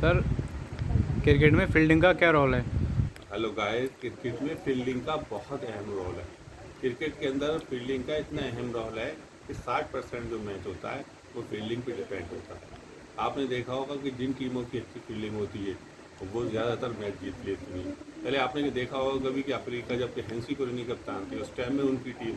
Sir, cricket में fielding का क्या रोल है? हेलो गाइस, क्रिकेट में फील्डिंग का बहुत अहम रोल है। क्रिकेट के अंदर फील्डिंग का इतना अहम रोल है कि 60% जो मैच होता है वो फील्डिंग पे डिपेंड होता है। आपने देखा होगा कि जिन टीमों की अच्छी फील्डिंग होती है वो ज़्यादातर मैच जीत लेती हैं। पहले आपने देखा होगा कभी कि अफ्रीका जब कि हैंसी कुरैनी कप्तान थी, उस टाइम में उनकी टीम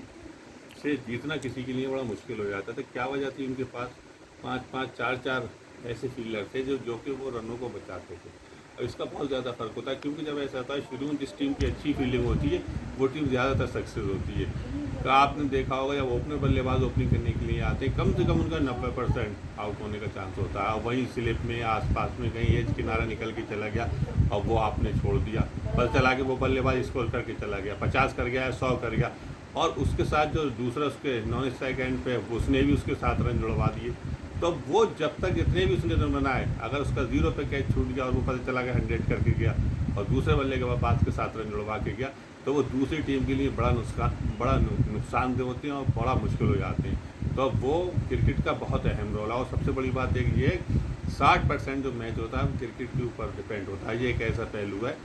से जीतना किसी के लिए बड़ा मुश्किल हो जाता था। क्या वजह थी? उनके पास पाँच पाँच चार चार ऐसे फील्डर थे जो कि वो रनों को बचाते थे। और इसका बहुत ज़्यादा फ़र्क होता है, क्योंकि जब ऐसा होता है शुरू में जिस टीम की अच्छी फील्डिंग होती है वो टीम ज़्यादातर सक्सेस होती है। तो आपने देखा होगा जब ओपनर बल्लेबाज ओपनिंग करने के लिए आते हैं, कम से कम उनका 90% आउट होने का चांस होता है। वहीं स्लिप में आसपास में कहीं एज किनारा निकल के चला गया और वो आपने छोड़ दिया, पता चला कि वो बल्लेबाज स्कोर करके चला गया, 50 कर गया, 100 कर गया, और उसके साथ जो दूसरा उसके नॉन स्ट्राइक एंड पे उसने भी उसके साथ रन जुड़वा दिए। तो वो जब तक जितने भी उसने रन बनाए, अगर उसका 0 पे कैच छूट गया और वो पता चला कि 100 करके गया और दूसरे बल्ले के बाद के साथ रन जुड़वा के गया, तो वो दूसरी टीम के लिए बड़ा नुकसानदेह होते हैं और बड़ा मुश्किल हो जाते हैं। तो वो क्रिकेट का बहुत अहम रोल है। और सबसे बड़ी बात एक ये 60% जो मैच होता है वो क्रिकेट के ऊपर डिपेंड होता है। ये एक ऐसा पहलू है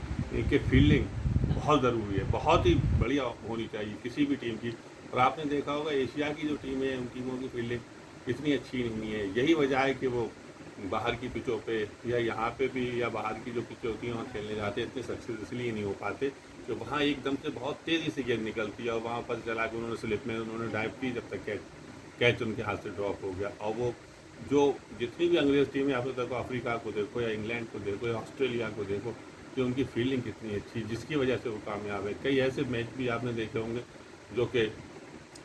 कि फील्डिंग बहुत ज़रूरी है, बहुत ही बढ़िया होनी चाहिए किसी भी टीम की। और आपने देखा होगा एशिया की जो टीमें हैं उन टीमों की फील्डिंग इतनी अच्छी नहीं है। यही वजह है कि वो बाहर की पिचों पे या यहाँ पे भी या बाहर की जो पिचें होती हैं वहाँ खेलने जाते हैं, इतने सक्सेस इसलिए नहीं हो पाते कि वहाँ एकदम से बहुत तेज़ी से गेंद निकलती है और वहाँ पर चला के उन्होंने स्लिप में उन्होंने डाइव की, जब तक कैच कैच उनके हाथ से ड्रॉप हो गया। और वो जो जितनी भी अंग्रेज़ टीमें आप देखो, अफ्रीका को देखो या इंग्लैंड को देखो या ऑस्ट्रेलिया को देखो, कि उनकी फील्डिंग कितनी अच्छी, जिसकी वजह से वो कामयाब है। कई ऐसे मैच भी आपने देखे होंगे जो कि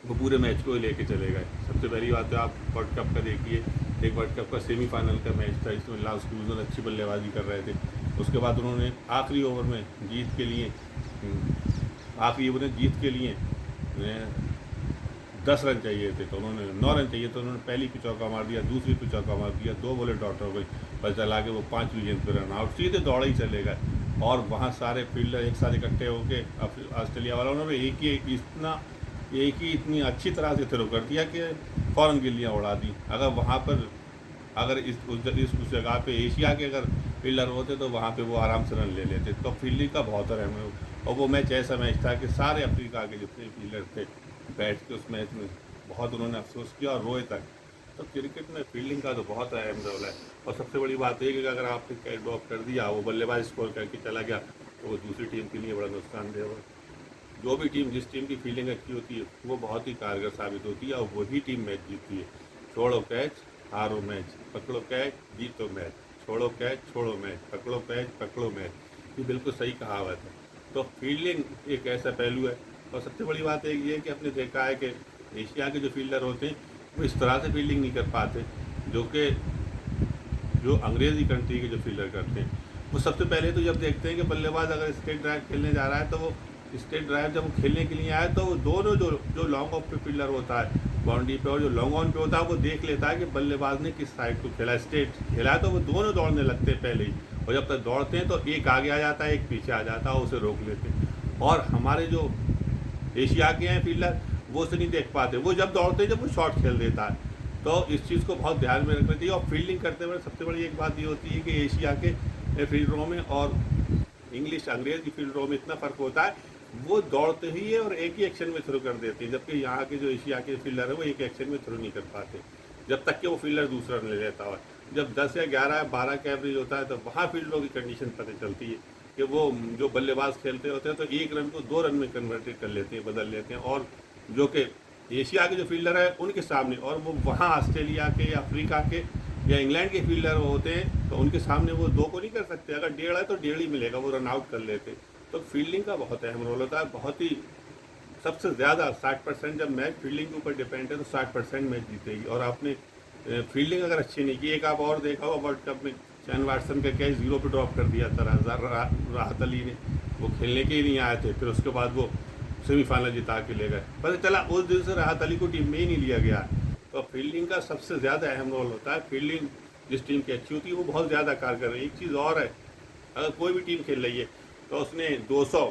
वो पूरे मैच को ही लेके चले गए। सबसे पहली बात तो आप वर्ल्ड कप का देखिए, एक वर्ल्ड कप का सेमीफाइनल का मैच था जिसमें लास्ट क्रूजन अच्छी बल्लेबाजी कर रहे थे। उसके बाद उन्होंने आखिरी ओवर में जीत के लिए आखिरी ओवर में जीत के लिए 10 रन चाहिए थे, तो उन्होंने 9 रन चाहिए, तो उन्होंने पहली पे चौका मार दिया, दूसरी पे चौका मार दिया, 2 बॉलें डॉट हो गई, पता चला के वो 5वीं गेंद पे रन आउट, सीधे दौड़े ही चले गए। और वहाँ सारे फील्डर एक साथ इकट्ठे होकर ऑस्ट्रेलिया वालों ने एक ही इतनी अच्छी तरह से थ्रो कर दिया कि फ़ौरन गिल्लियाँ उड़ा दी। अगर वहाँ पर अगर उस जगह पे एशिया के अगर फील्डर होते तो वहाँ पे वो आराम से रन ले लेते। तो फील्डिंग का बहुत अहम है। और वो मैच ऐसा मैच था कि सारे अफ्रीका के जितने फील्डर थे बैठ के उस मैच में बहुत उन्होंने अफसोस किया और रोए तक। तो क्रिकेट में फील्डिंग का तो बहुत अहम रोल है। और सबसे बड़ी बात यह कि अगर आपने कैच ड्रॉप कर दिया, वो बल्लेबाज स्कोर करके चला गया, तो वो दूसरी टीम के लिए बड़ा नुकसानदेह होगा। जो भी टीम जिस टीम की फील्डिंग अच्छी होती है वो बहुत ही कारगर साबित होती है और वही टीम मैच जीतती है। छोड़ो कैच, हारो मैच, पकड़ो कैच, जीतो मैच, छोड़ो कैच, छोड़ो मैच, पकड़ो कैच, पकड़ो मैच। ये बिल्कुल सही कहावत है। तो फील्डिंग एक ऐसा पहलू है। और सबसे बड़ी बात एक ये है कि आपने देखा है कि एशिया के जो फील्डर होते हैं वो इस तरह से फील्डिंग नहीं कर पाते जो कि जो अंग्रेज़ी कंट्री के जो फील्डर करते हैं। वो सबसे पहले तो जब देखते हैं कि बल्लेबाज अगर स्ट्रेट ड्राइव खेलने जा रहा है, तो वो स्ट्रेट ड्राइव जब वो खेलने के लिए आए तो वो दोनों जो जो लॉन्ग ऑफ पे फील्डर होता है बाउंड्री पे और जो लॉन्ग ऑन पे होता है वो देख लेता है कि बल्लेबाज ने किस साइड को खेला, स्ट्रेट खेला है, तो वो दोनों दौड़ने लगते हैं पहले ही। और जब तक दौड़ते हैं तो एक आगे आ जाता है, एक पीछे आ जाता है, उसे रोक लेते हैं। और हमारे जो एशिया के हैं फील्डर वो उसे नहीं देख पाते, वो जब दौड़ते हैं जब वो शॉट खेल देता है। तो इस चीज़ को बहुत ध्यान में रखना चाहिए। और फील्डिंग करते हुए सबसे बड़ी एक बात ये होती है कि एशिया के फील्डरों में और इंग्लिश अंग्रेज़ की फील्डरों में इतना फ़र्क होता है, वो दौड़ते ही है और एक ही एक्शन में थ्रो कर देते हैं, जबकि यहाँ के जो एशिया के फील्डर है वो एक एक्शन में थ्रो नहीं कर पाते जब तक कि वो फील्डर दूसरा रन ले लेता है। जब 10 या 11 या 12 का एवरेज होता है तो वहाँ फील्डरों की कंडीशन पता चलती है कि वो जो बल्लेबाज खेलते होते हैं तो एक रन को 2 रन में कन्वर्टेड कर लेते हैं, बदल लेते हैं। और जो कि एशिया के जो फील्डर है उनके सामने, और वो वहाँ ऑस्ट्रेलिया के या अफ्रीका के या इंग्लैंड के फील्डर होते हैं तो उनके सामने वो 2 को नहीं कर सकते। अगर 1.5 है तो 1.5 ही मिलेगा, वो रन आउट कर लेते। तो फील्डिंग का बहुत अहम रोल होता है, बहुत ही सबसे ज़्यादा 60% जब मैच फील्डिंग के ऊपर डिपेंड है तो 60% मैच जीतेगी। और आपने फील्डिंग अगर अच्छी नहीं की, एक आप और देखा होगा वर्ल्ड कप में शैन वाटसन का कैच 0 पे ड्रॉप कर दिया था राहत अली ने, वो खेलने के ही नहीं आए थे, फिर उसके बाद वो सेमीफाइनल जिता के ले गए, पता चला उस दिन से राहत अली को टीम में ही नहीं लिया गया। तो फील्डिंग का सबसे ज़्यादा अहम रोल होता है। फील्डिंग जिस टीम की अच्छी होती है वो बहुत ज़्यादा कारगर है। एक चीज़ और है, अगर कोई भी टीम खेल रही है तो उसने 200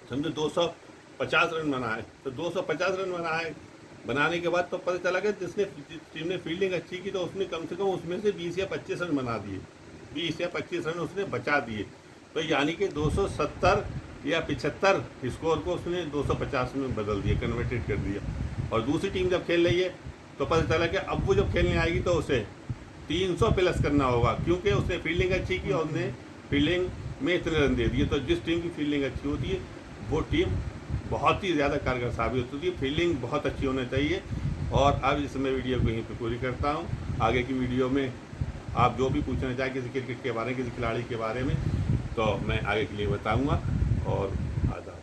समझो 250 रन बनाए, तो 250 रन बनाने के बाद तो पता चला कि जिस टीम ने फील्डिंग अच्छी की तो उसने कम से कम उसमें से 20 या 25 रन बना दिए। 20 या 25 रन उसने बचा दिए। तो यानी कि 270 या 75 स्कोर को उसने 250 में बदल दिया, कन्वर्टेड कर दिया। और दूसरी टीम जब खेल रही है तो पता चला कि अब वो जब खेलने आएगी तो उसे 300 प्लस करना होगा, क्योंकि उसने फील्डिंग अच्छी की और उसने फील्डिंग में इतने रन दे दिए। तो जिस टीम की फील्डिंग अच्छी होती है वो टीम बहुत ही ज़्यादा कारगर साबित होती है। फील्डिंग बहुत अच्छी होनी चाहिए। और अब इस समय वीडियो को यहीं पर पूरी करता हूँ। आगे की वीडियो में आप जो भी पूछना चाहें किसी क्रिकेट के बारे में, किसी खिलाड़ी के बारे में, तो मैं आगे के लिए बताऊँगा। और आदाब।